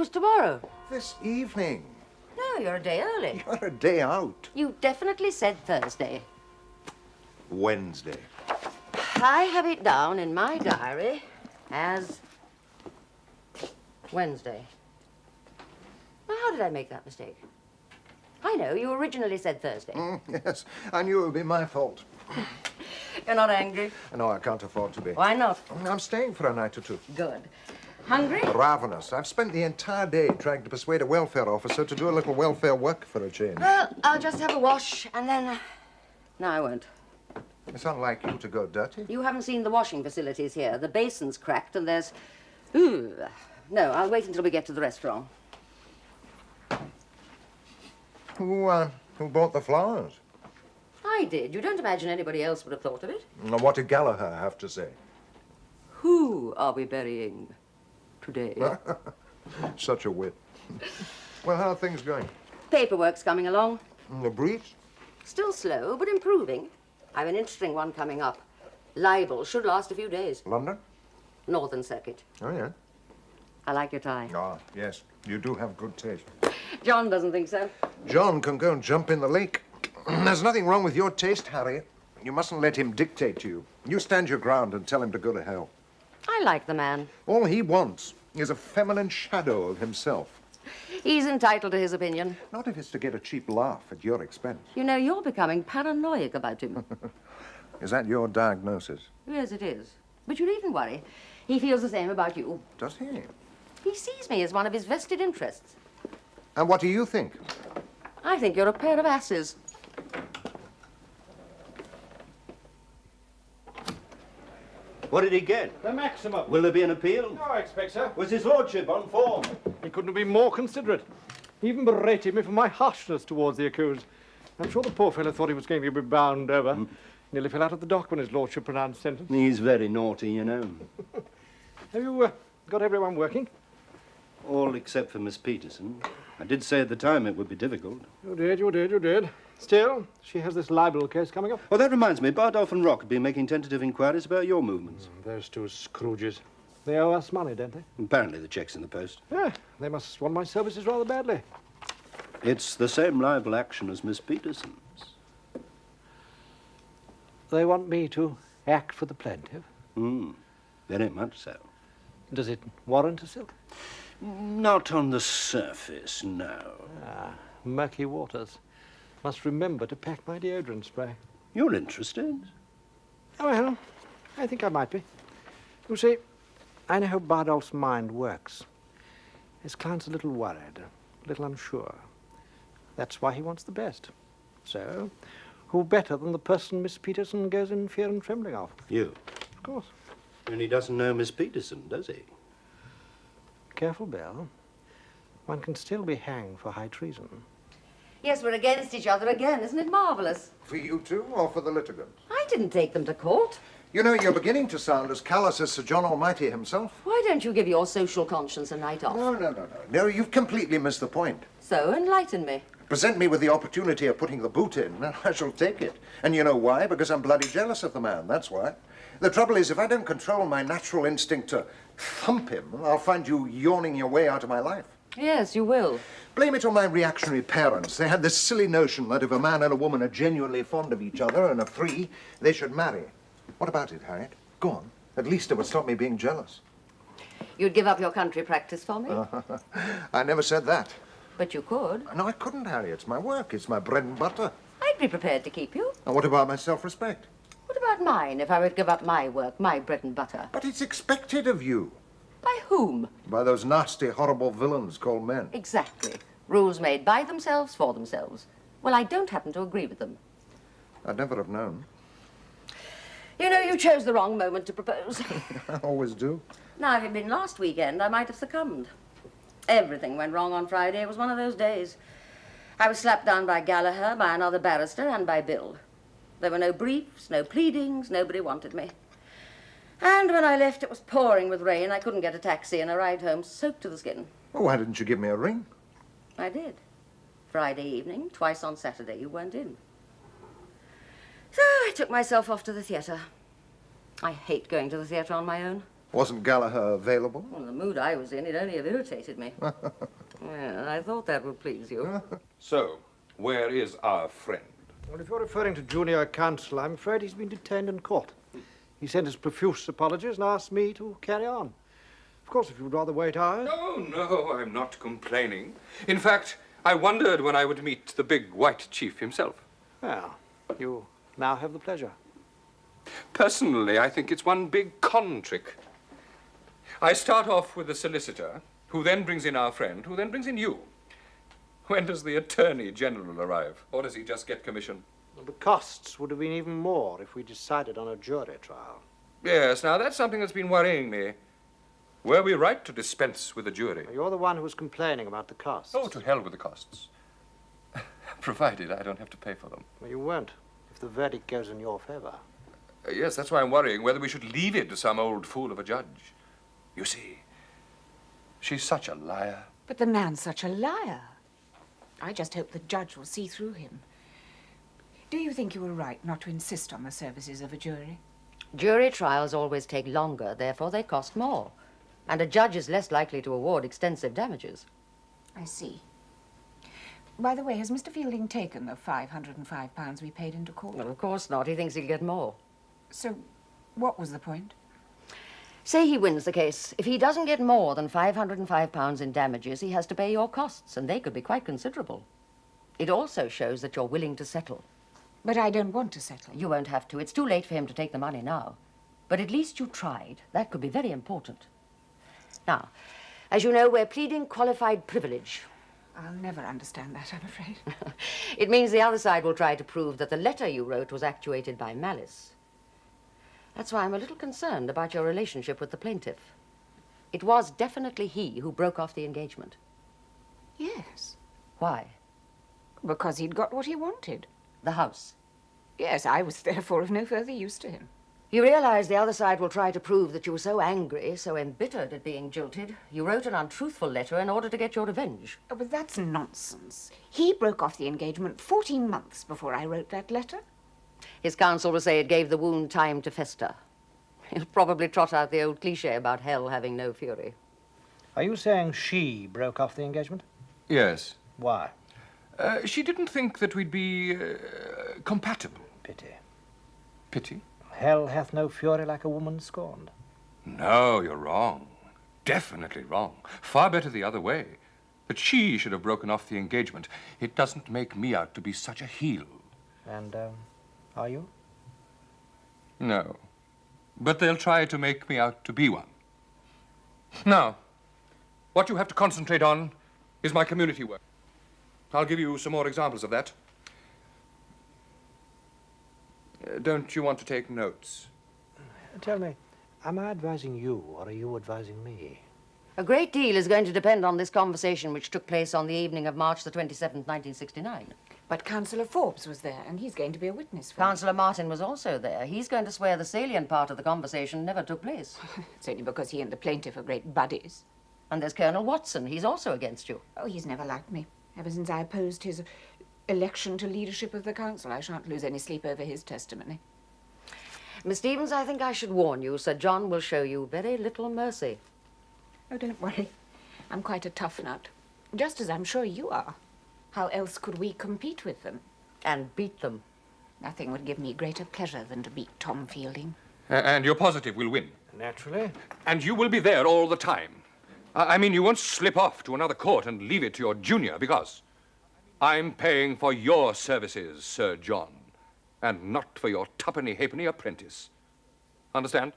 was tomorrow. This evening. No, you're a day early. You're a day out. You definitely said Thursday. Wednesday. I have it down in my diary as Wednesday. Now, how did I make that mistake? I know, you originally said Thursday. Yes, I knew it would be my fault. You're not angry? No, I can't afford to be. Why not? I'm staying for a night or two. Good. Hungry? Ravenous. I've spent the entire day trying to persuade a welfare officer to do a little welfare work for a change. Well, I'll just have a wash and then... No, I won't. It's unlike you to go dirty. You haven't seen the washing facilities here. The basin's cracked and there's... Ooh. No, I'll wait until we get to the restaurant. Who bought the flowers? I did. You don't imagine anybody else would have thought of it? And what did Gallagher have to say? Who are we burying today? Such a wit. Well, how are things going? Paperwork's coming along. The briefs? Still slow, but improving. I've an interesting one coming up. Libel should last a few days. London? Northern Circuit. Oh, yeah. I like your tie. Ah, yes. You do have good taste. John doesn't think so. John can go and jump in the lake. There's nothing wrong with your taste, Harriet. You mustn't let him dictate to you. You stand your ground and tell him to go to hell. I like the man. All he wants is a feminine shadow of himself. He's entitled to his opinion. Not if it's to get a cheap laugh at your expense. You know, you're becoming paranoid about him. Is that your diagnosis? Yes, it is. But you needn't worry. He feels the same about you. Does he? He sees me as one of his vested interests. And what do you think? I think you're a pair of asses. What did he get? The maximum. Will there be an appeal? No, I expect so. Was his lordship on form? He couldn't have been more considerate. He even berated me for my harshness towards the accused. I'm sure the poor fellow thought he was going to be bound over. Nearly fell out of the dock when his lordship pronounced sentence. He's very naughty, you know. Have you got everyone working? All except for Miss Peterson. I did say at the time it would be difficult. You did. Still, she has this libel case coming up. Oh, that reminds me. Bardolph and Rock have been making tentative inquiries about your movements. Those two Scrooges. They owe us money, don't they? Apparently the check's in the post. Yeah, they must want my services rather badly. It's the same libel action as Miss Peterson's. They want me to act for the plaintiff? Very much so. Does it warrant a silk? Not on the surface, no. Murky waters. Must remember to pack my deodorant spray. You're interested? Oh, well, I think I might be. You see, I know how Bardolph's mind works. His client's a little worried, a little unsure. That's why he wants the best. So, who better than the person Miss Peterson goes in fear and trembling of? You? Of course. And he doesn't know Miss Peterson, does he? Careful, Belle. One can still be hanged for high treason. Yes, we're against each other again. Isn't it marvelous? For you two or for the litigants? I didn't take them to court. You know, you're beginning to sound as callous as Sir John Almighty himself. Why don't you give your social conscience a night off? No, you've completely missed the point. So, enlighten me. Present me with the opportunity of putting the boot in, and I shall take it. And you know why? Because I'm bloody jealous of the man, that's why. The trouble is, if I don't control my natural instinct to thump him, I'll find you yawning your way out of my life. Yes, you will. Blame it on my reactionary parents. They had this silly notion that if a man and a woman are genuinely fond of each other and are free, they should marry. What about it, Harriet? Go on. At least it would stop me being jealous. You'd give up your country practice for me? I never said that. But you could. No, I couldn't, Harriet. It's my work. It's my bread and butter. I'd be prepared to keep you. And what about my self-respect? What about mine, if I would give up my work, my bread and butter? But it's expected of you. By whom? By those nasty, horrible villains called men. Exactly. Rules made by themselves, for themselves. Well, I don't happen to agree with them. I'd never have known. You know, you chose the wrong moment to propose. I always do. Now, if it had been last weekend, I might have succumbed. Everything went wrong on Friday. It was one of those days. I was slapped down by Gallagher, by another barrister, and by Bill. There were no briefs, no pleadings, nobody wanted me. And when I left, it was pouring with rain. I couldn't get a taxi, and I arrived home soaked to the skin. Well, why didn't you give me a ring? I did. Friday evening, twice on Saturday, you weren't in. So I took myself off to the theatre. I hate going to the theatre on my own. Wasn't Gallagher available? Well, in the mood I was in, it only have irritated me. Well, I thought that would please you. So, where is our friend? Well, if you're referring to junior counsel, I'm afraid he's been detained in court. He sent his profuse apologies and asked me to carry on. Of course, if you'd rather wait hours... Oh, no, I'm not complaining. In fact, I wondered when I would meet the big white chief himself. Well, you now have the pleasure. Personally, I think it's one big con trick. I start off with the solicitor, who then brings in our friend, who then brings in you. When does the Attorney General arrive? Or does he just get commission? Well, the costs would have been even more if we decided on a jury trial. Yes, now that's something that's been worrying me. Were we right to dispense with a jury? You're the one who was complaining about the costs. Oh, to hell with the costs. Provided I don't have to pay for them. Well, you won't, if the verdict goes in your favor. Yes, that's why I'm worrying whether we should leave it to some old fool of a judge. You see, she's such a liar. But the man's such a liar. I just hope the judge will see through him. Do you think you were right not to insist on the services of a jury? Jury trials always take longer, therefore they cost more. And a judge is less likely to award extensive damages. I see. By the way, has Mr. Fielding taken the £505 we paid into court? Well, of course not. He thinks he'll get more. So, what was the point? Say he wins the case. If he doesn't get more than £505 in damages, he has to pay your costs, and they could be quite considerable. It also shows that you're willing to settle. But I don't want to settle. You won't have to. It's too late for him to take the money now. But at least you tried. That could be very important. Now, as you know, we're pleading qualified privilege. I'll never understand that, I'm afraid. It means the other side will try to prove that the letter you wrote was actuated by malice. That's why I'm a little concerned about your relationship with the plaintiff. It was definitely he who broke off the engagement. Yes, Why? because he'd got what he wanted. The house. Yes, I was therefore of no further use to him. You realize the other side will try to prove that you were so angry, so embittered at being jilted, you wrote an untruthful letter in order to get your revenge. Oh, but that's nonsense. He broke off the engagement 14 months before I wrote that letter. His counsel will say it gave the wound time to fester. He'll probably trot out the old cliché about hell having no fury. Are you saying she broke off the engagement? Yes. Why? She didn't think that we'd be compatible. Pity. Pity? Hell hath no fury like a woman scorned. No, you're wrong. Definitely wrong. Far better the other way. That she should have broken off the engagement. It doesn't make me out to be such a heel. And, are you? No. But they'll try to make me out to be one. Now, what you have to concentrate on is my community work. I'll give you some more examples of that. Don't you want to take notes? Tell me, am I advising you, or are you advising me? A great deal is going to depend on this conversation which took place on the evening of March the 27th, 1969. But Councillor Forbes was there, and he's going to be a witness for me. Councillor Martin was also there. He's going to swear the salient part of the conversation never took place. It's only because he and the plaintiff are great buddies. And there's Colonel Watson. He's also against you. Oh, he's never liked me. Ever since I opposed his election to leadership of the council, I shan't lose any sleep over his testimony. Miss Stevens, I think I should warn you. Sir John will show you very little mercy. Oh, don't worry. I'm quite a tough nut. Just as I'm sure you are. How else could we compete with them? And beat them. Nothing would give me greater pleasure than to beat Tom Fielding. And you're positive we'll win? Naturally. And you will be there all the time? I mean, you won't slip off to another court and leave it to your junior, because I'm paying for your services, Sir John, and not for your tuppenny-halfpenny apprentice. Understand?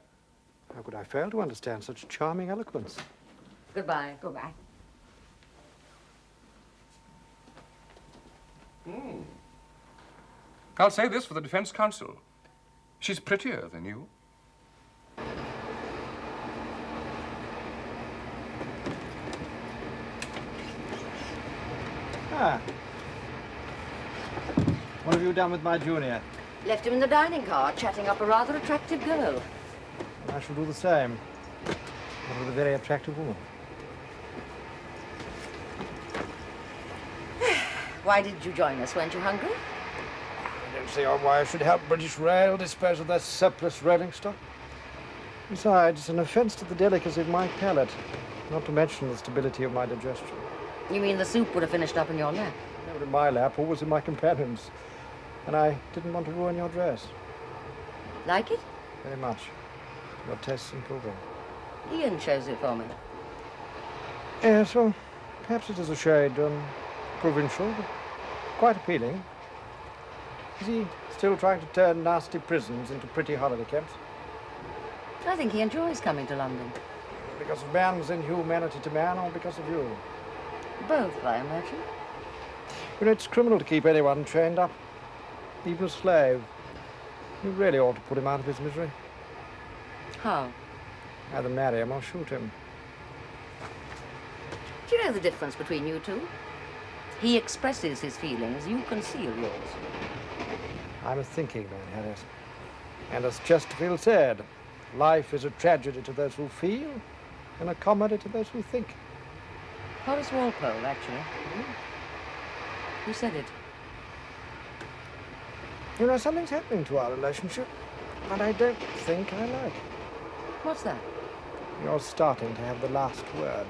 How could I fail to understand such charming eloquence? Goodbye. Goodbye. I'll say this for the defense counsel. She's prettier than you. Ah. What have you done with my junior? Left him in the dining car, chatting up a rather attractive girl. I shall do the same. But with a very attractive woman. Why did you join us? Weren't you hungry? I don't see why I should help British Rail dispose of their surplus rolling stock. Besides, it's an offence to the delicacy of my palate, not to mention the stability of my digestion. You mean the soup would have finished up in your lap? Never in my lap, always in my companion's. And I didn't want to ruin your dress. Like it? Very much. Your taste's improving. Ian chose it for me. Yes, well, perhaps it is a shade provincial, but quite appealing. Is he still trying to turn nasty prisons into pretty holiday camps? I think he enjoys coming to London. Because of man's inhumanity to man, or because of you? Both, I imagine. You know, it's criminal to keep anyone chained up, even a slave. You really ought to put him out of his misery. How? Either marry him or shoot him. Do you know the difference between you two? He expresses his feelings, you conceal yours. I'm a thinking man, Harriet. And as Chesterfield said, life is a tragedy to those who feel and a comedy to those who think. Horace Walpole, actually. Who said it? You know, something's happening to our relationship, and I don't think I like. What's that? You're starting to have the last word.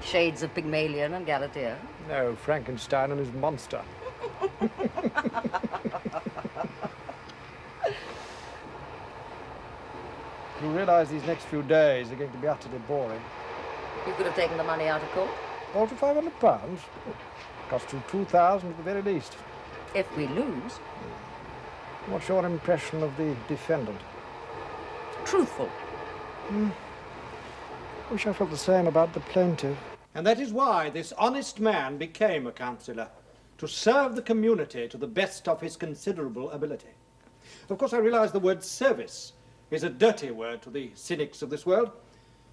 Shades of Pygmalion and Galatea. No, Frankenstein and his monster. You realize these next few days are going to be utterly boring. You could have taken the money out of court. All to £500? Cost you 2,000 at the very least. If we lose. What's your impression of the defendant? Truthful. Wish I felt the same about the plaintiff. And that is why this honest man became a counsellor, to serve the community to the best of his considerable ability. Of course, I realize the word service is a dirty word to the cynics of this world,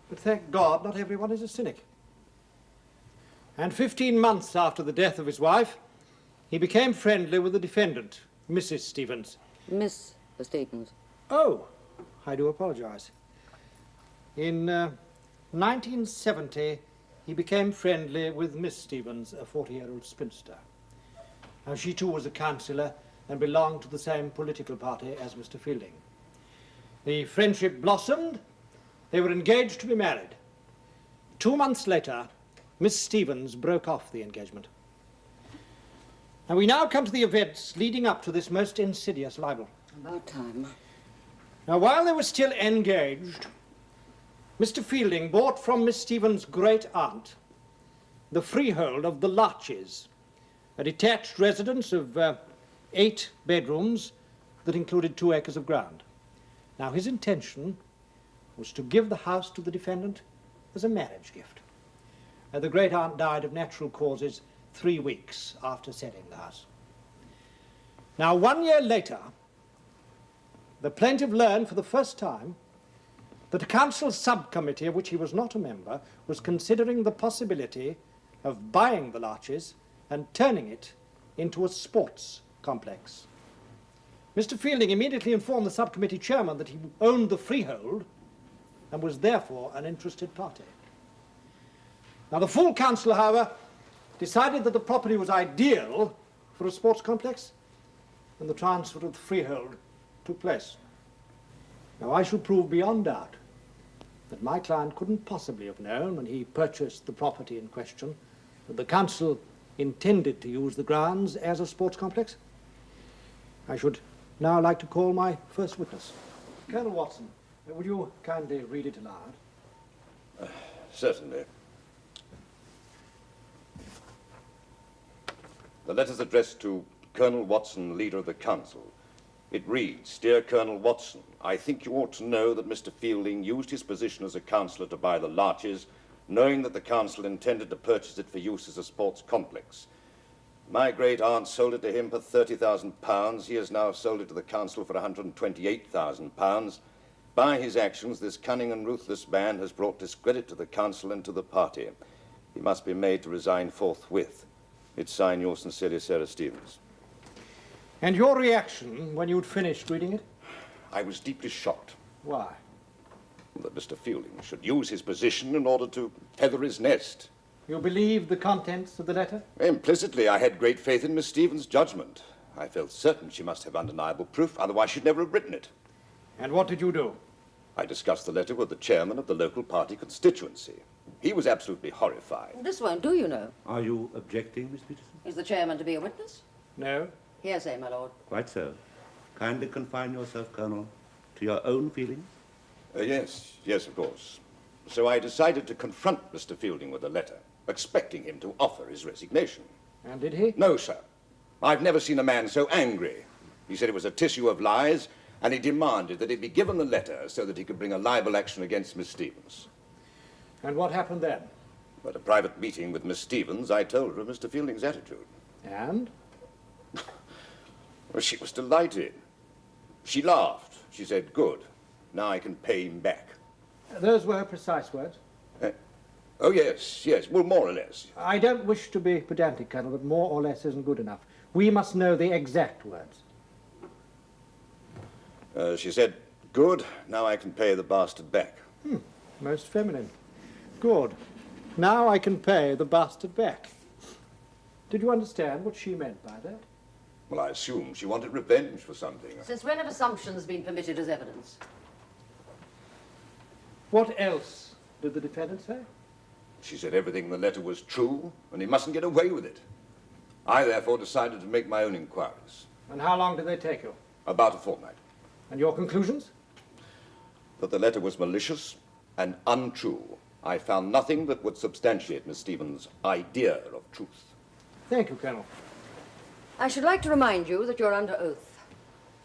but thank God not everyone is a cynic. And 15 months after the death of his wife, he became friendly with the defendant, Mrs. Stevens. Miss Stevens. Oh, I do apologize. In 1970, he became friendly with Miss Stevens, a 40-year-old spinster. Now, she too was a counsellor and belonged to the same political party as Mr. Fielding. The friendship blossomed. They were engaged to be married. 2 months later, Miss Stevens broke off the engagement. And we now come to the events leading up to this most insidious libel. About time. Now, while they were still engaged, Mr. Fielding bought from Miss Stevens' great-aunt the freehold of the Larches, a detached residence of 8 bedrooms that included 2 acres of ground. Now, his intention was to give the house to the defendant as a marriage gift. The great-aunt died of natural causes 3 weeks after selling the house. Now, 1 year later, the plaintiff learned for the first time that a council subcommittee of which he was not a member was considering the possibility of buying the Larches and turning it into a sports complex. Mr. Fielding immediately informed the subcommittee chairman that he owned the freehold and was therefore an interested party. Now, the full council, however, decided that the property was ideal for a sports complex, and the transfer of the freehold took place. Now, I shall prove beyond doubt that my client couldn't possibly have known when he purchased the property in question that the council intended to use the grounds as a sports complex. I should now like to call my first witness. Colonel Watson, would you kindly read it aloud? Certainly. The letter's addressed to Colonel Watson, leader of the council. It reads, Dear Colonel Watson, I think you ought to know that Mr. Fielding used his position as a councillor to buy the Larches, knowing that the council intended to purchase it for use as a sports complex. My great-aunt sold it to him for £30,000. He has now sold it to the council for £128,000. By his actions, this cunning and ruthless man has brought discredit to the council and to the party. He must be made to resign forthwith. It's signed, yours sincerely, Sarah Stevens. And your reaction when you'd finished reading it? I was deeply shocked Why? that Mr. Fielding should use his position in order to feather his nest. You believed the contents of the letter? Implicitly, I had great faith in Miss Stevens' judgment. I felt certain she must have undeniable proof, otherwise she'd never have written it. And what did you do? I discussed the letter with the chairman of the local party constituency. He was absolutely horrified. This won't do, you know. Are you objecting, Miss Peterson? Is the chairman to be a witness? No? Hearsay, my lord. Quite so. Kindly confine yourself, Colonel, to your own feelings. Yes, of course. So I decided to confront Mr. Fielding with a letter, expecting him to offer his resignation. And did he? No, sir. I've never seen a man so angry. He said it was a tissue of lies, and he demanded that he be given the letter so that he could bring a libel action against Miss Stevens. And what happened then? At a private meeting with Miss Stevens, I told her of Mr. Fielding's attitude. And? Well, she was delighted. She laughed. She said, "Good. Now I can pay him back." Those were her precise words. Oh, yes. Well, more or less. I don't wish to be pedantic, Colonel, but more or less isn't good enough. We must know the exact words. She said, "Good. Now I can pay the bastard back." Most feminine. Good. Now I can pay the bastard back. Did you understand what she meant by that? Well, I assume she wanted revenge for something. Since when have assumptions been permitted as evidence? What else did the defendant say? She said everything in the letter was true, and he mustn't get away with it. I therefore decided to make my own inquiries. And how long did they take you? About a fortnight. And your conclusions? That the letter was malicious and untrue. I found nothing that would substantiate Miss Stevens' idea of truth. Thank you, Colonel. I should like to remind you that you're under oath.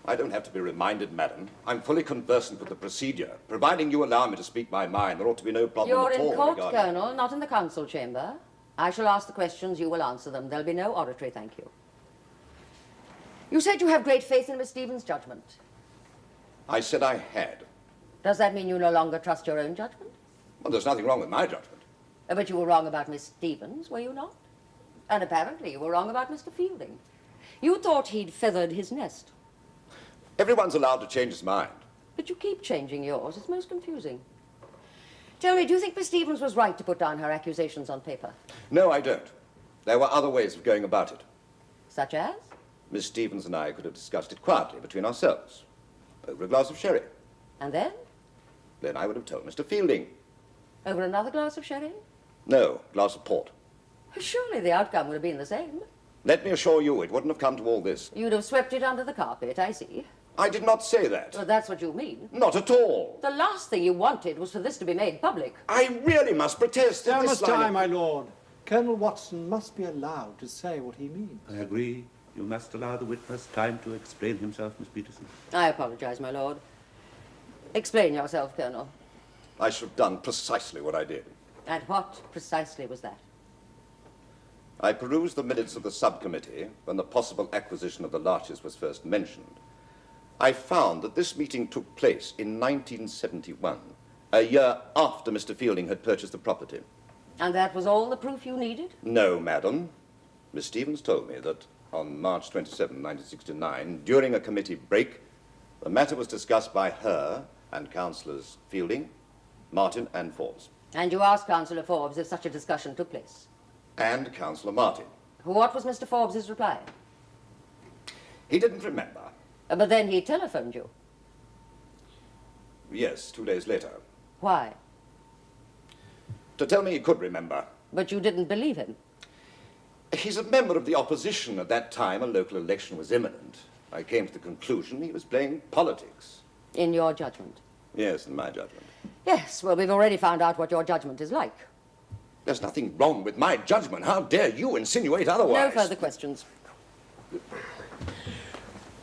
I don't have to be reminded, madam. I'm fully conversant with the procedure. Providing you allow me to speak my mind, there ought to be no problem You're at all in court, regarding... Colonel, not in the council chamber. I shall ask the questions, you will answer them. There'll be no oratory, thank you. You said you have great faith in Miss Stevens' judgment. I said I had. Does that mean you no longer trust your own judgment? Well, there's nothing wrong with my judgment. But you were wrong about Miss Stevens, were you not? And apparently you were wrong about Mr. Fielding. You thought he'd feathered his nest. Everyone's allowed to change his mind. But you keep changing yours. It's most confusing. Tell me, do you think Miss Stevens was right to put down her accusations on paper? No, I don't. There were other ways of going about it. Such as? Miss Stevens and I could have discussed it quietly between ourselves, over a glass of sherry. And then? Then I would have told Mr. Fielding. Over another glass of sherry? No, glass of port. Surely the outcome would have been the same. Let me assure you, it wouldn't have come to all this. You'd have swept it under the carpet, I see. I did not say that. Well, that's what you mean. Not at all. The last thing you wanted was for this to be made public. I really must protest that this Almost line time, of- my lord. Colonel Watson must be allowed to say what he means. I agree. You must allow the witness time to explain himself, Miss Peterson. I apologize, my lord. Explain yourself, Colonel. I should have done precisely what I did. And what precisely was that? I perused the minutes of the subcommittee when the possible acquisition of the Larches was first mentioned. I found that this meeting took place in 1971, a year after Mr. Fielding had purchased the property. And that was all the proof you needed? No, madam. Miss Stevens told me that on March 27, 1969, during a committee break, the matter was discussed by her and Councillors Fielding, Martin and Forbes. And you asked Councillor Forbes if such a discussion took place? And Councillor Martin. What was Mr. Forbes's reply? He didn't remember. But then he telephoned you. Yes, 2 days later. Why? To tell me he could remember. But you didn't believe him. He's a member of the opposition. At that time, a local election was imminent. I came to the conclusion he was playing politics. In your judgment? Yes, in my judgment. Yes, well, we've already found out what your judgment is like. There's nothing wrong with my judgment. How dare you insinuate otherwise? No further questions.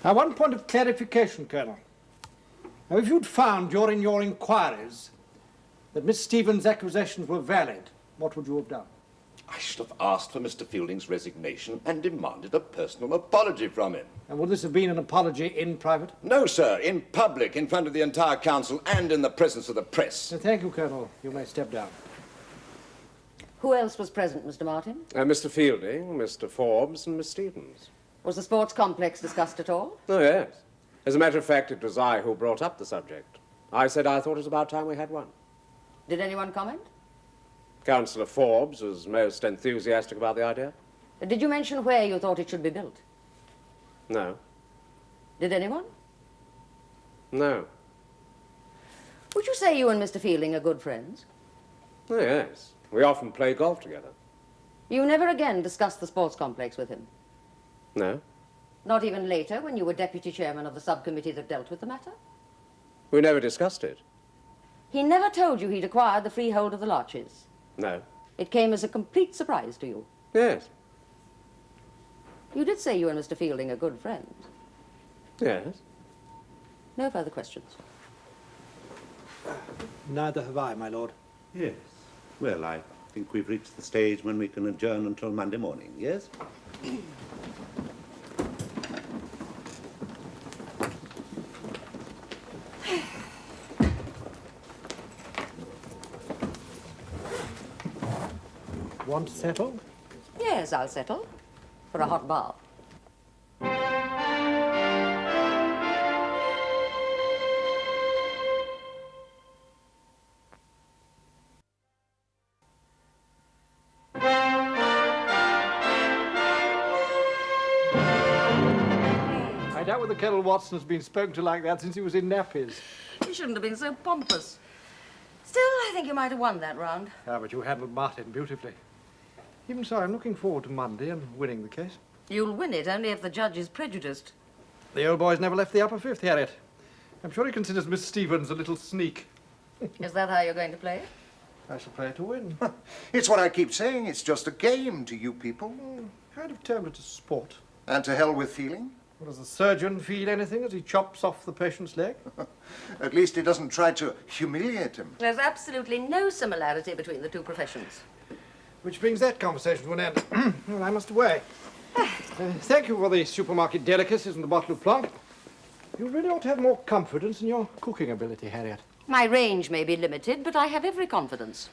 Now, one point of clarification, Colonel. Now, if you'd found during your inquiries that Miss Stevens' accusations were valid, what would you have done? I should have asked for Mr. Fielding's resignation and demanded a personal apology from him. And would this have been an apology in private? No, sir, in public, in front of the entire council and in the presence of the press. Thank you, Colonel. You may step down. Who else was present, Mr. Martin? Mr. Fielding, Mr. Forbes, and Miss Stevens. Was the sports complex discussed at all? Oh, yes. As a matter of fact, it was I who brought up the subject. I said I thought it was about time we had one. Did anyone comment? Councillor Forbes was most enthusiastic about the idea. Did you mention where you thought it should be built? No. Did anyone? No. Would you say you and Mr. Fielding are good friends? Oh, yes. We often play golf together. You never again discussed the sports complex with him? No? Not even later, when you were deputy chairman of the subcommittee that dealt with the matter? We never discussed it. He never told you he'd acquired the freehold of the Larches? No. It came as a complete surprise to you? Yes. You did say you and Mr. Fielding are good friends. Yes. No further questions. Neither have I, my lord. Yes. Well, I think we've reached the stage when we can adjourn until Monday morning, yes? Want to settle? Yes, I'll settle. For a hot bath. I doubt whether Colonel Watson's been spoken to like that since he was in nappies. You shouldn't have been so pompous. Still, I think you might have won that round. Ah, but you handled Martin beautifully. Even so, I'm looking forward to Monday and winning the case. You'll win it only if the judge is prejudiced. The old boy's never left the upper fifth, Harriet. I'm sure he considers Miss Stevens a little sneak. Is that how you're going to play it? I shall play to win. It's what I keep saying. It's just a game to you people. Kind of termed it a sport. And to hell with feeling. Well, does the surgeon feel anything as he chops off the patient's leg? At least he doesn't try to humiliate him. There's absolutely no similarity between the two professions. Which brings that conversation to an end. Well, I must away. Thank you for the supermarket delicacies and the bottle of plum. You really ought to have more confidence in your cooking ability, Harriet. My range may be limited, but I have every confidence.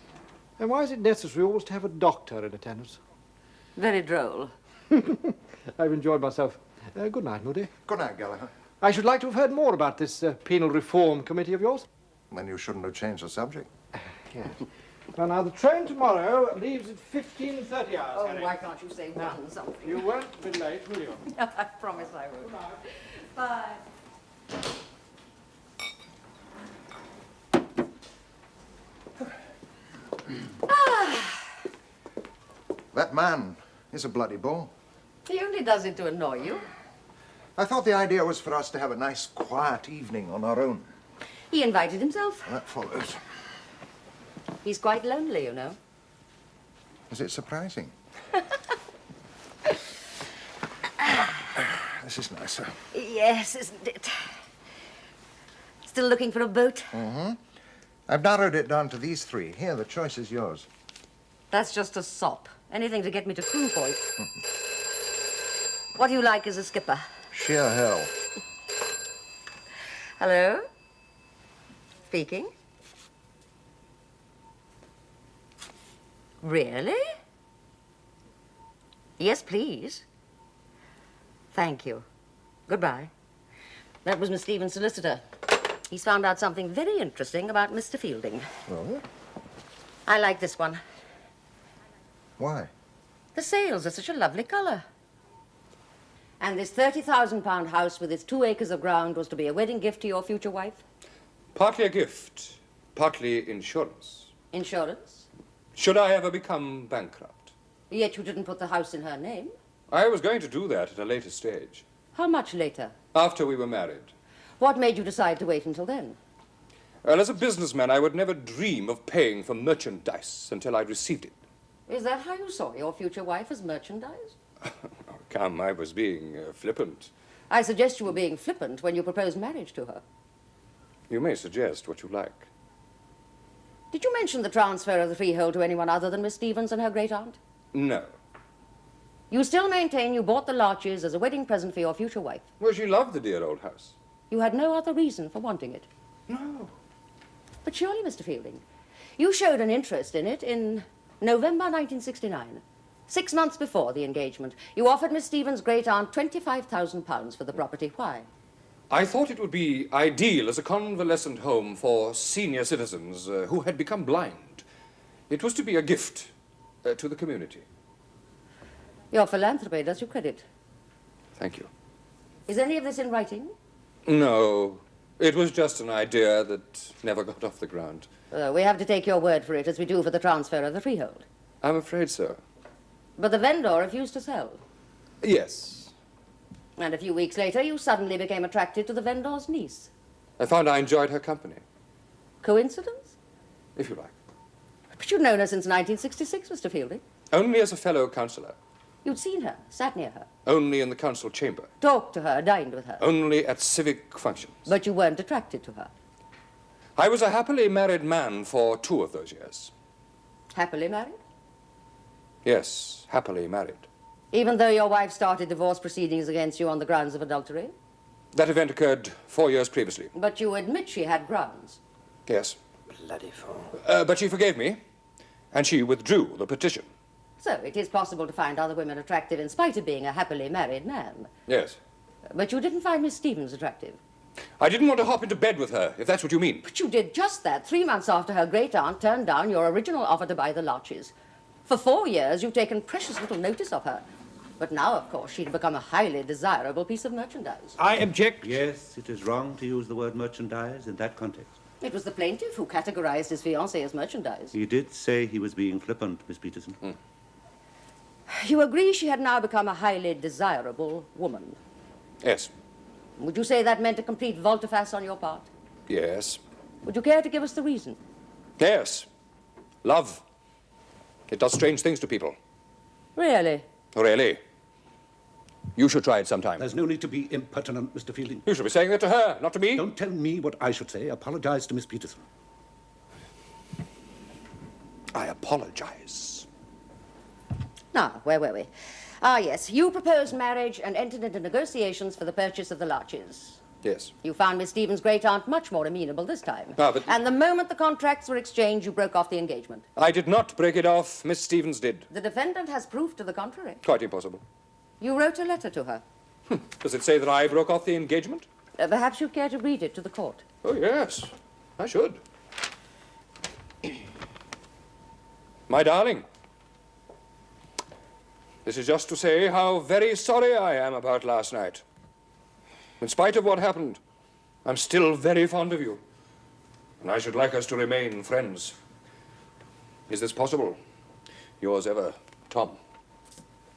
And why is it necessary always to have a doctor in attendance? Very droll. I've enjoyed myself. Good night, Moody. Good night, Gallagher. I should like to have heard more about this penal reform committee of yours. Then you shouldn't have changed the subject. Yes. Well, now, the train tomorrow leaves at 15:30 hours, Oh, Harriet. why can't you say one something? You won't be late, will you? I promise I will. Bye. That man is a bloody bull. He only does it to annoy you. I thought the idea was for us to have a nice, quiet evening on our own. He invited himself. That follows. He's quite lonely, you know. Is it surprising? This is nicer. Yes, isn't it? Still looking for a boat? Mm-hmm. I've narrowed it down to these three. Here, the choice is yours. That's just a sop. Anything to get me to Crew Point. What do you like as a skipper? Sheer hell. Hello? Speaking? Really? Yes, please. Thank you. Goodbye. That was Miss Stevens' solicitor. He's found out something very interesting about Mr. Fielding. Oh? I like this one. Why? The sails are such a lovely colour. And this £30,000 house with its 2 acres of ground was to be a wedding gift to your future wife? Partly a gift, partly insurance. Insurance? Should I ever become bankrupt? Yet you didn't put the house in her name. I was going to do that at a later stage, How much later? after we were married. What made you decide to wait until then? Well, as a businessman, I would never dream of paying for merchandise until I'd received it. Is that how you saw your future wife, as merchandise? Oh, come, I was being flippant. I suggest you were being flippant when you proposed marriage to her. You may suggest what you like. Did you mention the transfer of the freehold to anyone other than Miss Stevens and her great-aunt? No. You still maintain you bought the Larches as a wedding present for your future wife. Well, she loved the dear old house. You had no other reason for wanting it. No. But surely, Mr. Fielding, you showed an interest in it in November 1969. 6 months before the engagement, you offered Miss Stevens' great-aunt £25,000 for the property. Why? I thought it would be ideal as a convalescent home for senior citizens who had become blind. It was to be a gift to the community. Your philanthropy does you credit. Thank you. Is any of this in writing? No, It was just an idea that never got off the ground. We have to take your word for it, as we do for the transfer of the freehold. I'm afraid so. But the vendor refused to sell. Yes. And a few weeks later, you suddenly became attracted to the vendor's niece. I found I enjoyed her company, Coincidence? if you like. But you've known her since 1966, Mr. Fielding. Only as a fellow councillor. You'd seen her, sat near her, Only in the council chamber. talked to her, dined with her. Only at civic functions. But you weren't attracted to her. I was a happily married man for 2 of those years. Happily married? Yes, happily married. Even though your wife started divorce proceedings against you on the grounds of adultery? That event occurred 4 years previously. But you admit she had grounds. Yes. Bloody fool. But she forgave me, and she withdrew the petition. So it is possible to find other women attractive in spite of being a happily married man. Yes. But you didn't find Miss Stevens attractive. I didn't want to hop into bed with her, if that's what you mean. But you did just that 3 months after her great-aunt turned down your original offer to buy the Larches. For 4 years, you've taken precious little notice of her. But now, of course, she'd become a highly desirable piece of merchandise. I object. Yes, it is wrong to use the word merchandise in that context. It was the plaintiff who categorized his fiancée as merchandise. He did say he was being flippant, Miss Peterson. You agree she had now become a highly desirable woman. Yes. Would you say that meant a complete volte-face on your part? Yes. Would you care to give us the reason? Yes. Love. It does strange things to people. Really? Really. You should try it sometime. There's no need to be impertinent, Mr. Fielding. You should be saying that to her, not to me. Don't tell me what I should say. Apologize to Miss Peterson. I apologize. Now, where were we? Ah, yes. You proposed marriage and entered into negotiations for the purchase of the Larches. Yes. You found Miss Stevens' great-aunt much more amenable this time. Ah, but... And the moment the contracts were exchanged, you broke off the engagement. I did not break it off. Miss Stevens did. The defendant has proof to the contrary. Quite impossible. You wrote a letter to her. Does it say that I broke off the engagement? Perhaps you'd care to read it to the court. Oh, yes. I should. My darling, this is just to say how very sorry I am about last night. In spite of what happened, I'm still very fond of you, and I should like us to remain friends. Is this possible? Yours ever, Tom.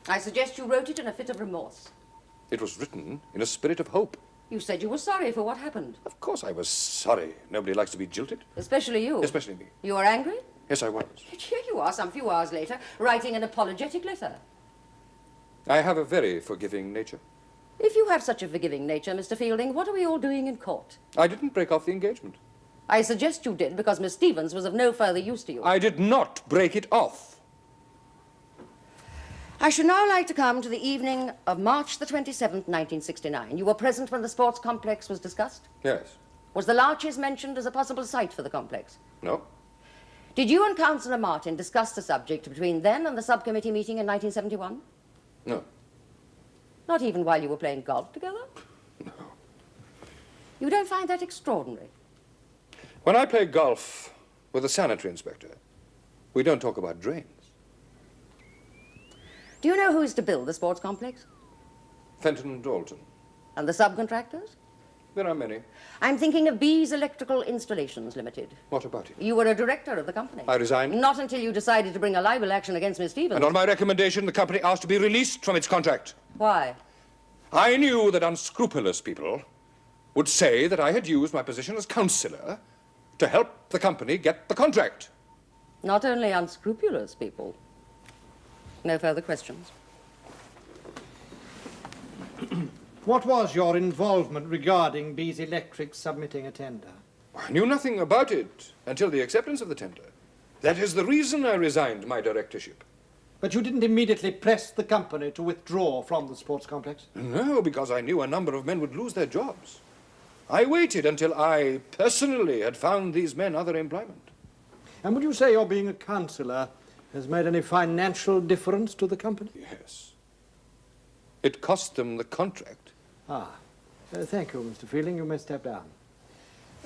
I suggest you wrote it in a fit of remorse. It was written in a spirit of hope. You said you were sorry for what happened. Of course I was sorry. Nobody likes to be jilted. Especially you. Especially me. You were angry? Yes, I was. Yet here you are, some few hours later, writing an apologetic letter. I have a very forgiving nature. If you have such a forgiving nature, Mr. Fielding, what are we all doing in court? I didn't break off the engagement. I suggest you did because Miss Stevens was of no further use to you. I did not break it off. I should now like to come to the evening of March the 27th, 1969. You were present when the sports complex was discussed? Yes. Was the Larches mentioned as a possible site for the complex? No. Did you and Councillor Martin discuss the subject between then and the subcommittee meeting in 1971? No. Not even while you were playing golf together? No. You don't find that extraordinary? When I play golf with a sanitary inspector, we don't talk about drains. Do you know who is to build the sports complex? Fenton and Dalton. And the subcontractors? There are many. I'm thinking of B's Electrical Installations Limited. What about it? You were a director of the company. I resigned. Not until you decided to bring a libel action against Miss Stevens. And on my recommendation, the company asked to be released from its contract. Why? I knew that unscrupulous people would say that I had used my position as councillor to help the company get the contract. Not only unscrupulous people. No further questions. What was your involvement regarding B's Electric submitting a tender? I knew nothing about it until the acceptance of the tender. That is the reason I resigned my directorship. But you didn't immediately press the company to withdraw from the sports complex? No, because I knew a number of men would lose their jobs. I waited until I personally had found these men other employment. And would you say your being a councillor has made any financial difference to the company? Yes. It cost them the contract. Thank you, Mr. Fielding. You may step down.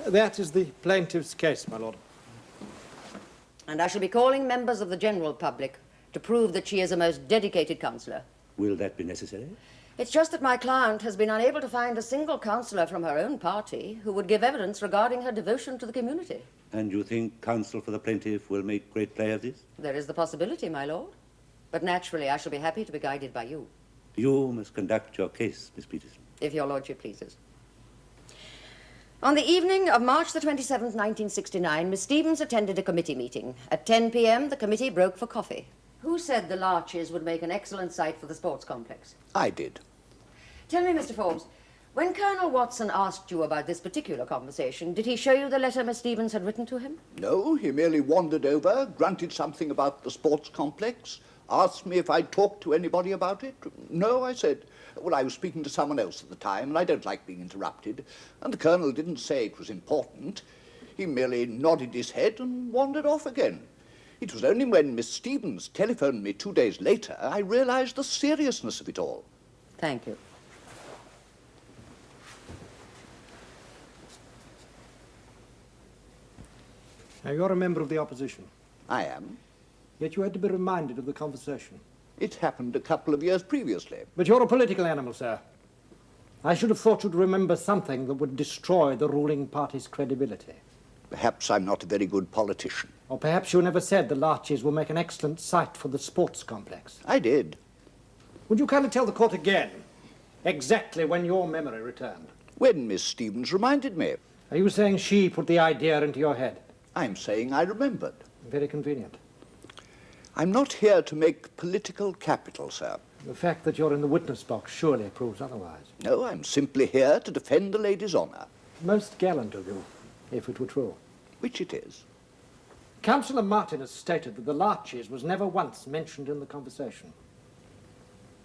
That is the plaintiff's case, my lord. And I shall be calling members of the general public to prove that she is a most dedicated councillor. Will that be necessary? It's just that my client has been unable to find a single councillor from her own party who would give evidence regarding her devotion to the community. And you think counsel for the plaintiff will make great play of this? There is the possibility, my lord. But naturally, I shall be happy to be guided by you. You must conduct your case, Miss Peterson. If your lordship pleases. On the evening of March the 27th, 1969, Miss Stevens attended a committee meeting. At 10 p.m., the committee broke for coffee. Who said the Larches would make an excellent site for the sports complex? I did. Tell me, Mr. Forbes, when Colonel Watson asked you about this particular conversation, did he show you the letter Miss Stevens had written to him? No, he merely wandered over, grunted something about the sports complex, asked me if I'd talked to anybody about it. No, I said. Well, I was speaking to someone else at the time, and I don't like being interrupted. And the Colonel didn't say it was important. He merely nodded his head and wandered off again. It was only when Miss Stevens telephoned me 2 days later I realized the seriousness of it all. Thank you. Now, you're a member of the opposition. I am. Yet you had to be reminded of the conversation. It happened a couple of years previously. But you're a political animal, sir. I should have thought you'd remember something that would destroy the ruling party's credibility. Perhaps I'm not a very good politician. Or perhaps you never said the Larches will make an excellent site for the sports complex. I did. Would you kindly tell the court again exactly when your memory returned? When Miss Stevens reminded me. Are you saying she put the idea into your head? I'm saying I remembered. Very convenient. I'm not here to make political capital, sir. The fact that you're in the witness box surely proves otherwise. No, I'm simply here to defend the lady's honour. Most gallant of you, if it were true. Which it is. Councillor Martin has stated that the Larches was never once mentioned in the conversation.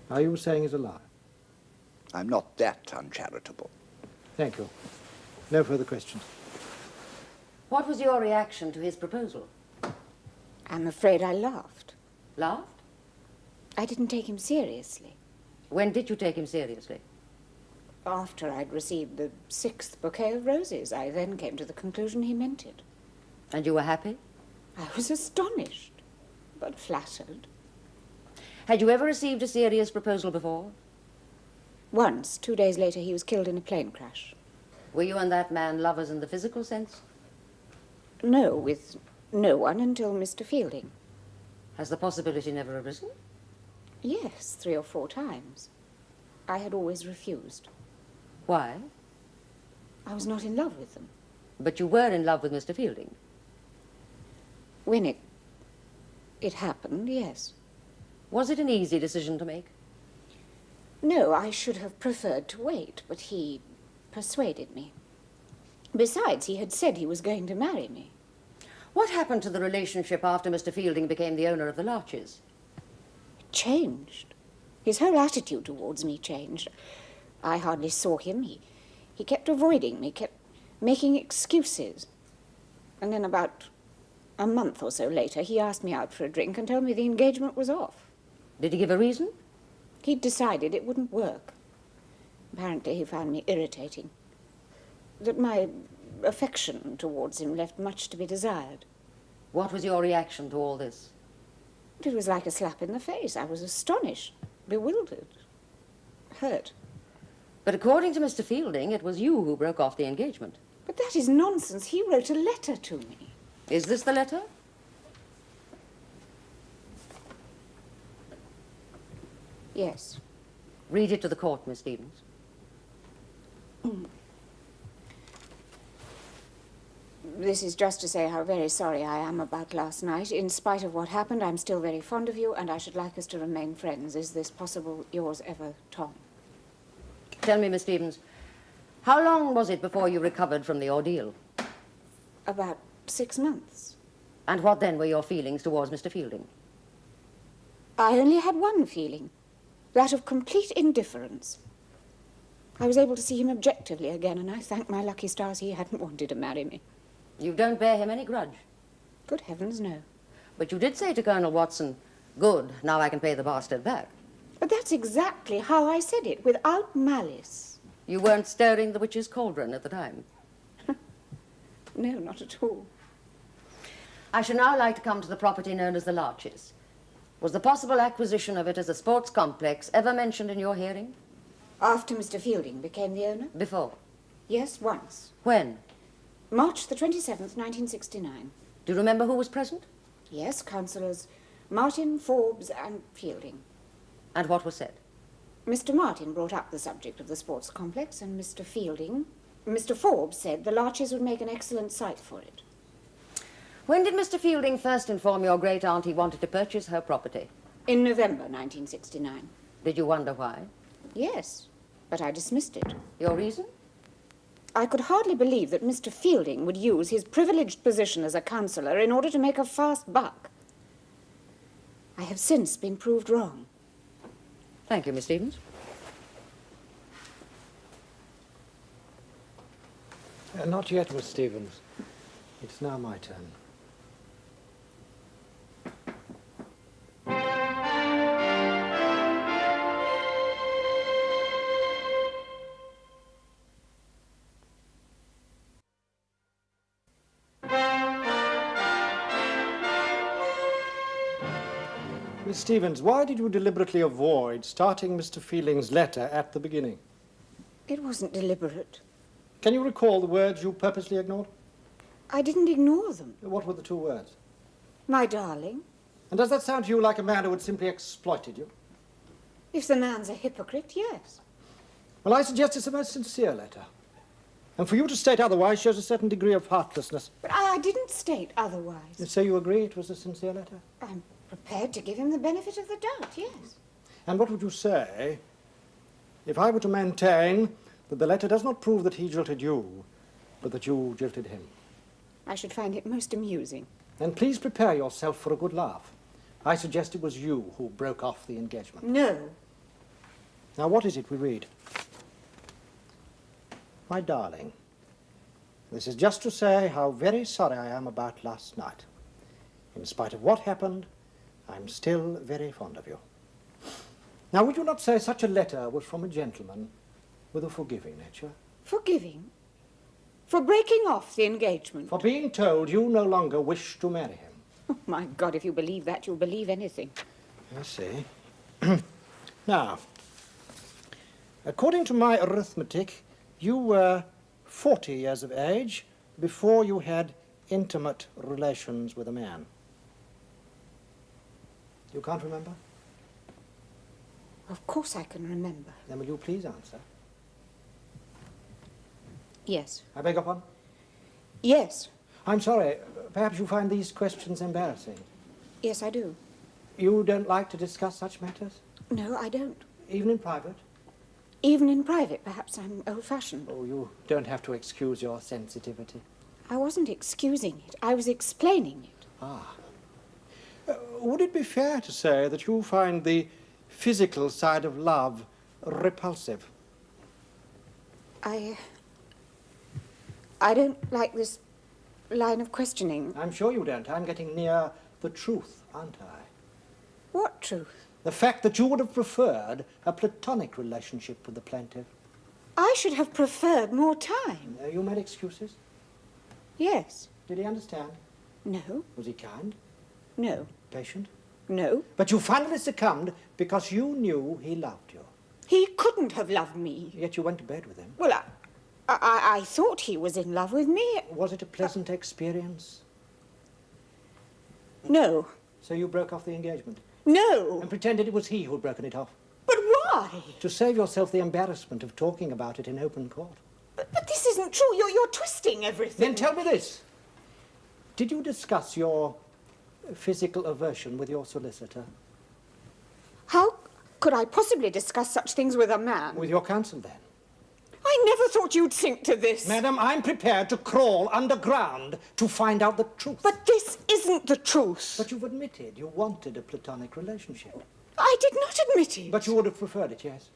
Are you saying he's a lie? I'm not that uncharitable. Thank you. No further questions. What was your reaction to his proposal? I'm afraid I laughed. Laughed? I didn't take him seriously. When did you take him seriously? After I'd received the 6th bouquet of roses, I then came to the conclusion he meant it. And you were happy? I was astonished, but flattered. Had you ever received a serious proposal before? Once, 2 days later, he was killed in a plane crash. Were you and that man lovers in the physical sense? No, with no one until Mr. Fielding. Has the possibility never arisen? Yes, 3 or 4 times. I had always refused. Why? I was not in love with them. But you were in love with Mr. Fielding? When it happened, yes. Was it an easy decision to make? No, I should have preferred to wait, but he persuaded me. Besides, he had said he was going to marry me. What happened to the relationship after Mr. Fielding became the owner of the Larches? It changed. His whole attitude towards me changed. I hardly saw him. He kept avoiding me, kept making excuses. And then about a month or so later, he asked me out for a drink and told me the engagement was off. Did he give a reason? He'd decided it wouldn't work. Apparently he found me irritating. That my affection towards him left much to be desired. What was your reaction to all this? It was like a slap in the face. I was astonished, bewildered, hurt. But according to Mr. Fielding, it was you who broke off the engagement. But that is nonsense. He wrote a letter to me. Is this the letter? Yes. Read it to the court, Miss Stevens. This is just to say how very sorry I am about last night. In spite of what happened, I'm still very fond of you, and I should like us to remain friends. Is this possible? Yours ever, Tom. Tell me, Miss Stevens, how long was it before you recovered from the ordeal? About 6 months. And what then were your feelings towards Mr. Fielding? I only had one feeling, that of complete indifference. I was able to see him objectively again, and I thank my lucky stars he hadn't wanted to marry me. You don't bear him any grudge? Good heavens, no. But you did say to Colonel Watson, "Good, now I can pay the bastard back." But that's exactly how I said it, without malice. You weren't stirring the witch's cauldron at the time? No, not at all. I should now like to come to the property known as the Larches. Was the possible acquisition of it as a sports complex ever mentioned in your hearing? After Mr. Fielding became the owner? Before? Yes, once. When? March the 27th, 1969. Do you remember who was present? Yes, councillors Martin, Forbes, and Fielding. And what was said? Mr. Martin brought up the subject of the sports complex, and Mr. Forbes said the Larches would make an excellent site for it. When did Mr. Fielding first inform your great-aunt he wanted to purchase her property? In November 1969. Did you wonder why? Yes, but I dismissed it. Your reason? I could hardly believe that Mr. Fielding would use his privileged position as a councillor in order to make a fast buck. I have since been proved wrong. Thank you, Miss Stevens. Not yet, Miss Stevens. It's now my turn. Miss Stevens, why did you deliberately avoid starting Mr. Fielding's letter at the beginning? It wasn't deliberate. Can you recall the words you purposely ignored? I didn't ignore them. What were the two words? My darling. And does that sound to you like a man who had simply exploited you? If the man's a hypocrite, yes. Well, I suggest it's a most sincere letter. And for you to state otherwise shows a certain degree of heartlessness. But I didn't state otherwise. And so you agree it was a sincere letter? I'm prepared to give him the benefit of the doubt, yes. And what would you say if I were to maintain that the letter does not prove that he jilted you, but that you jilted him? I should find it most amusing. Then please prepare yourself for a good laugh. I suggest it was you who broke off the engagement. No. Now, what is it we read? My darling, this is just to say how very sorry I am about last night. In spite of what happened, I'm still very fond of you. Now, would you not say such a letter was from a gentleman with a forgiving nature? Forgiving? For breaking off the engagement? For being told you no longer wish to marry him. Oh, my God, if you believe that, you'll believe anything. I see. Now, according to my arithmetic, you were 40 years of age before you had intimate relations with a man. You can't remember? Of course I can remember. Then will you please answer? Yes. I beg your pardon? Yes. I'm sorry. Perhaps you find these questions embarrassing. Yes, I do. You don't like to discuss such matters? No, I don't. Even in private? Even in private, perhaps I'm old-fashioned. Oh, you don't have to excuse your sensitivity. I wasn't excusing it. I was explaining it. Ah. Would it be fair to say that you find the physical side of love repulsive? I don't like this line of questioning. I'm sure you don't. I'm getting near the truth, aren't I? What truth? The fact that you would have preferred a platonic relationship with the plaintiff. I should have preferred more time. You made excuses? Yes. Did he understand? No. Was he kind? No. Patient? No. But you finally succumbed because you knew he loved you. He couldn't have loved me. Yet you went to bed with him. Well, I thought he was in love with me. Was it a pleasant experience? No. So you broke off the engagement? No. And pretended it was he who had broken it off? But why? To save yourself the embarrassment of talking about it in open court. But this isn't true. You're twisting everything. Then tell me this. Did you discuss your physical aversion with your solicitor? How could I possibly discuss such things with a man? With your counsel, then? I never thought you'd sink to this. Madam, I'm prepared to crawl underground to find out the truth. But this isn't the truth. But you've admitted you wanted a platonic relationship. I did not admit it. But you would have preferred it, yes?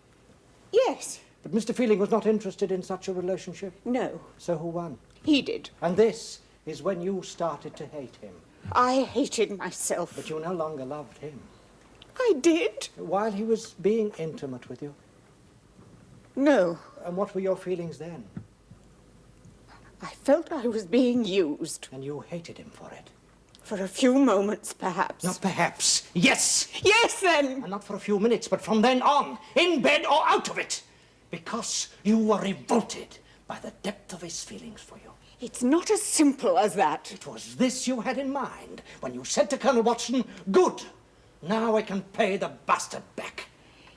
Yes. But Mr. Fielding was not interested in such a relationship? No. So who won? He did. And this is when you started to hate him. I hated myself. But you no longer loved him. I did. While he was being intimate with you? No. And what were your feelings then? I felt I was being used. And you hated him for it? For a few moments, perhaps. Not perhaps. Yes! Yes, then! And not for a few minutes, but from then on. In bed or out of it. Because you were revolted by the depth of his feelings for you. It's not as simple as that. It was this you had in mind when you said to Colonel Watson, "Good, now I can pay the bastard back."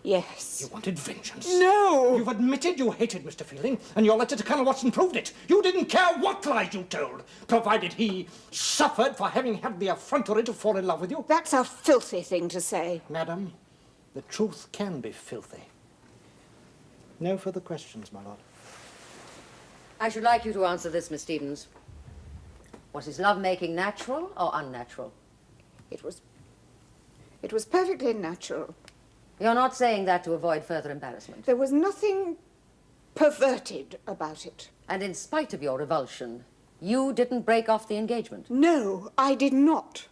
Yes. You wanted vengeance. No! You've admitted you hated Mr. Fielding, and your letter to Colonel Watson proved it. You didn't care what lies you told, provided he suffered for having had the effrontery to fall in love with you. That's a filthy thing to say. Madam, the truth can be filthy. No further questions, my lord. I should like you to answer this, Miss Stevens. Was his love-making natural or unnatural? It was perfectly natural. You're not saying that to avoid further embarrassment. There was nothing perverted about it. And in spite of your revulsion, you didn't break off the engagement? No, I did not.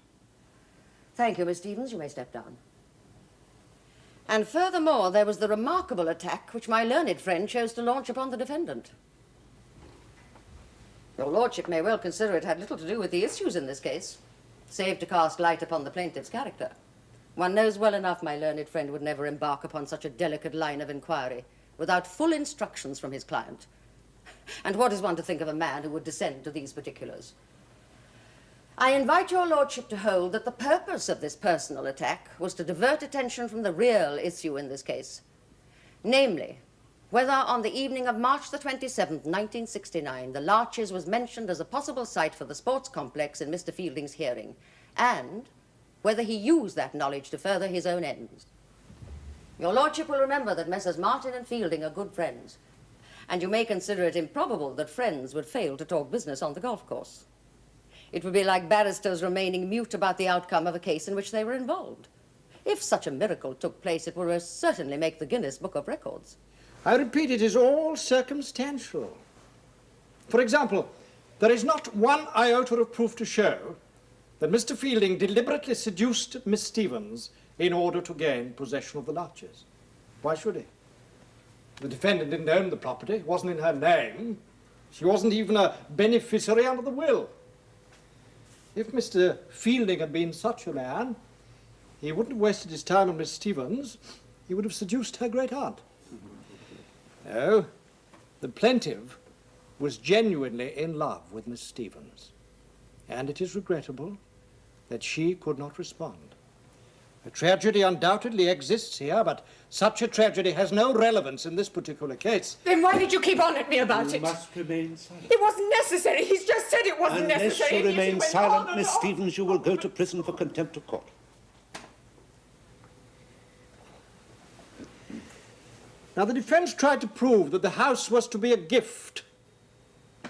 Thank you, Miss Stevens. You may step down. And furthermore, there was the remarkable attack which my learned friend chose to launch upon the defendant. Your lordship may well consider it had little to do with the issues in this case, save to cast light upon the plaintiff's character. One knows well enough my learned friend would never embark upon such a delicate line of inquiry without full instructions from his client. And what is one to think of a man who would descend to these particulars? I invite your lordship to hold that the purpose of this personal attack was to divert attention from the real issue in this case, namely, whether on the evening of March the 27th, 1969, the Larches was mentioned as a possible site for the sports complex in Mr. Fielding's hearing, and whether he used that knowledge to further his own ends. Your lordship will remember that Messrs. Martin and Fielding are good friends, and you may consider it improbable that friends would fail to talk business on the golf course. It would be like barristers remaining mute about the outcome of a case in which they were involved. If such a miracle took place, it would most certainly make the Guinness Book of Records. I repeat, it is all circumstantial. For example, there is not one iota of proof to show that Mr. Fielding deliberately seduced Miss Stevens in order to gain possession of the Larches. Why should he? The defendant didn't own the property, it wasn't in her name. She wasn't even a beneficiary under the will. If Mr. Fielding had been such a man, he wouldn't have wasted his time on Miss Stevens, he would have seduced her great-aunt. No, the plaintiff was genuinely in love with Miss Stevens, and it is regrettable that she could not respond. A tragedy undoubtedly exists here, but such a tragedy has no relevance in this particular case. Then why did you keep on at me about You it? must remain silent. It wasn't necessary. He's just said it wasn't Unless necessary. you and yet he remain went silent, on and Miss on. Stevens, you will go to prison for contempt of court. Now, the defense tried to prove that the house was to be a gift,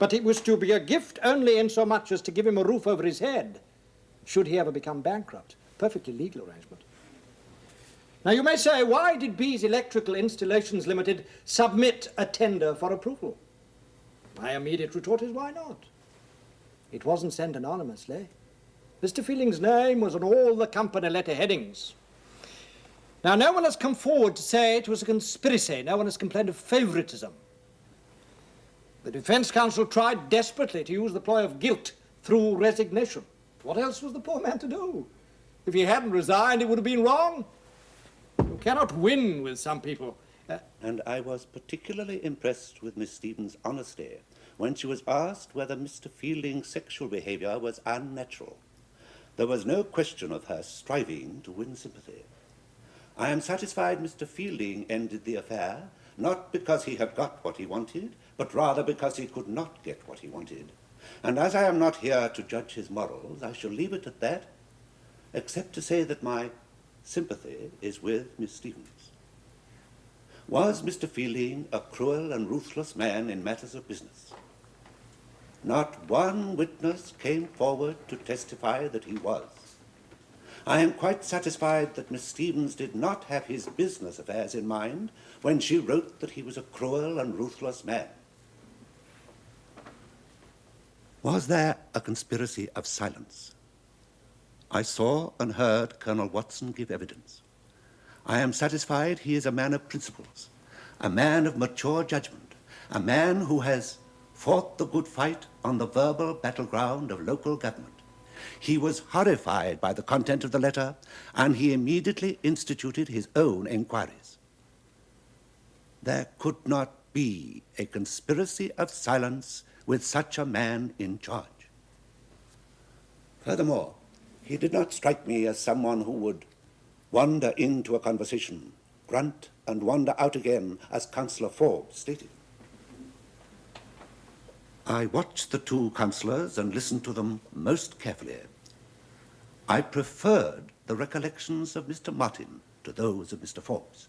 but it was to be a gift only in so much as to give him a roof over his head, should he ever become bankrupt. Perfectly legal arrangement. Now, you may say, why did B's Electrical Installations Limited submit a tender for approval? My immediate retort is, why not? It wasn't sent anonymously. Mr. Fielding's name was on all the company letter headings. Now, no one has come forward to say it was a conspiracy. No one has complained of favoritism. The defense counsel tried desperately to use the ploy of guilt through resignation. What else was the poor man to do? If he hadn't resigned, it would have been wrong. You cannot win with some people. And I was particularly impressed with Miss Stevens' honesty when she was asked whether Mr. Fielding's sexual behavior was unnatural. There was no question of her striving to win sympathy. I am satisfied Mr. Fielding ended the affair, not because he had got what he wanted, but rather because he could not get what he wanted. And as I am not here to judge his morals, I shall leave it at that, except to say that my sympathy is with Miss Stevens. Was Mr. Fielding a cruel and ruthless man in matters of business? Not one witness came forward to testify that he was. I am quite satisfied that Miss Stevens did not have his business affairs in mind when she wrote that he was a cruel and ruthless man. Was there a conspiracy of silence? I saw and heard Colonel Watson give evidence. I am satisfied he is a man of principles, a man of mature judgment, a man who has fought the good fight on the verbal battleground of local government. He was horrified by the content of the letter, and he immediately instituted his own inquiries. There could not be a conspiracy of silence with such a man in charge. Furthermore, he did not strike me as someone who would wander into a conversation, grunt, and wander out again, as Councillor Forbes stated. I watched the two councillors and listened to them most carefully. I preferred the recollections of Mr. Martin to those of Mr. Forbes.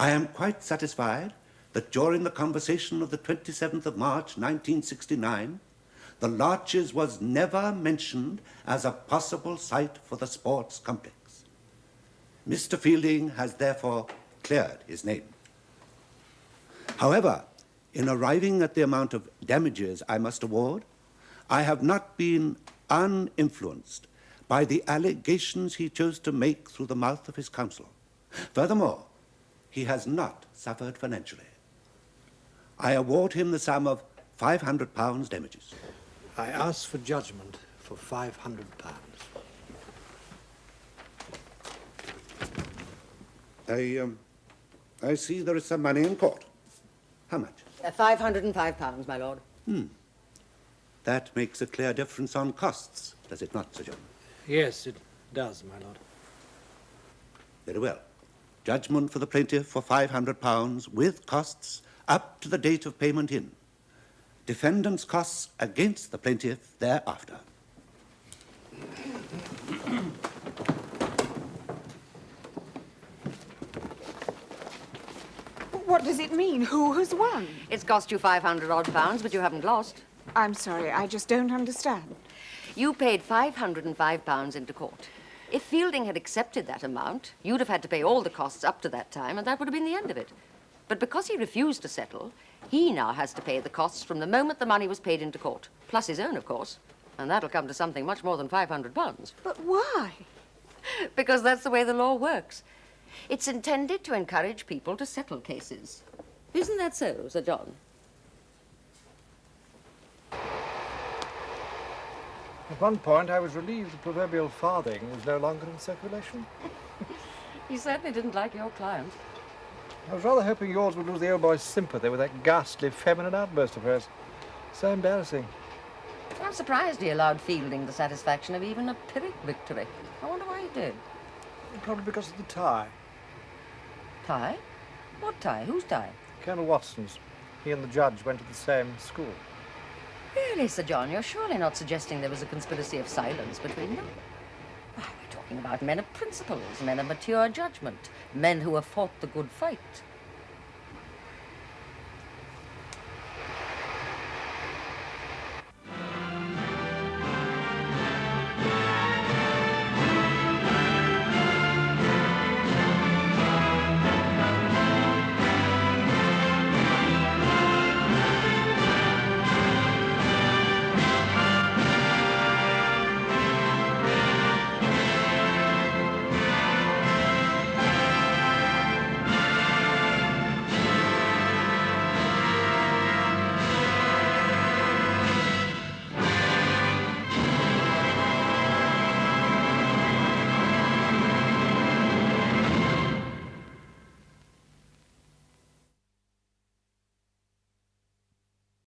I am quite satisfied that during the conversation of the 27th of March, 1969, the Larches was never mentioned as a possible site for the sports complex. Mr. Fielding has therefore cleared his name. However, in arriving at the amount of damages I must award, I have not been uninfluenced by the allegations he chose to make through the mouth of his counsel. Furthermore, he has not suffered financially. I award him the sum of £500 damages. I ask for judgment for £500. I see there is some money in court. How much? £505, my lord. That makes a clear difference on costs, does it not, Sir John? Yes, it does, my lord. Very well. Judgment for the plaintiff for £500 with costs up to the date of payment in. Defendant's costs against the plaintiff thereafter. What does it mean? Who has won? It's cost you 500 odd pounds, but you haven't lost. I'm sorry, I just don't understand. You paid £505 into court. If Fielding had accepted that amount, you'd have had to pay all the costs up to that time, and that would have been the end of it. But because he refused to settle, he now has to pay the costs from the moment the money was paid into court, plus his own, of course. And that'll come to something much more than £500. But why? Because that's the way the law works. It's intended to encourage people to settle cases. Isn't that so, Sir John? At one point, I was relieved the proverbial farthing was no longer in circulation. He certainly didn't like your client. I was rather hoping yours would lose the old boy's sympathy with that ghastly feminine outburst of hers. So embarrassing. I'm surprised he allowed Fielding the satisfaction of even a Pyrrhic victory. I wonder why he did. Probably because of the tie. Tie? What tie? Whose tie? Colonel Watson's. He and the judge went to the same school. Really, Sir John, you're surely not suggesting there was a conspiracy of silence between them? Why, we're talking about men of principles, men of mature judgment, men who have fought the good fight.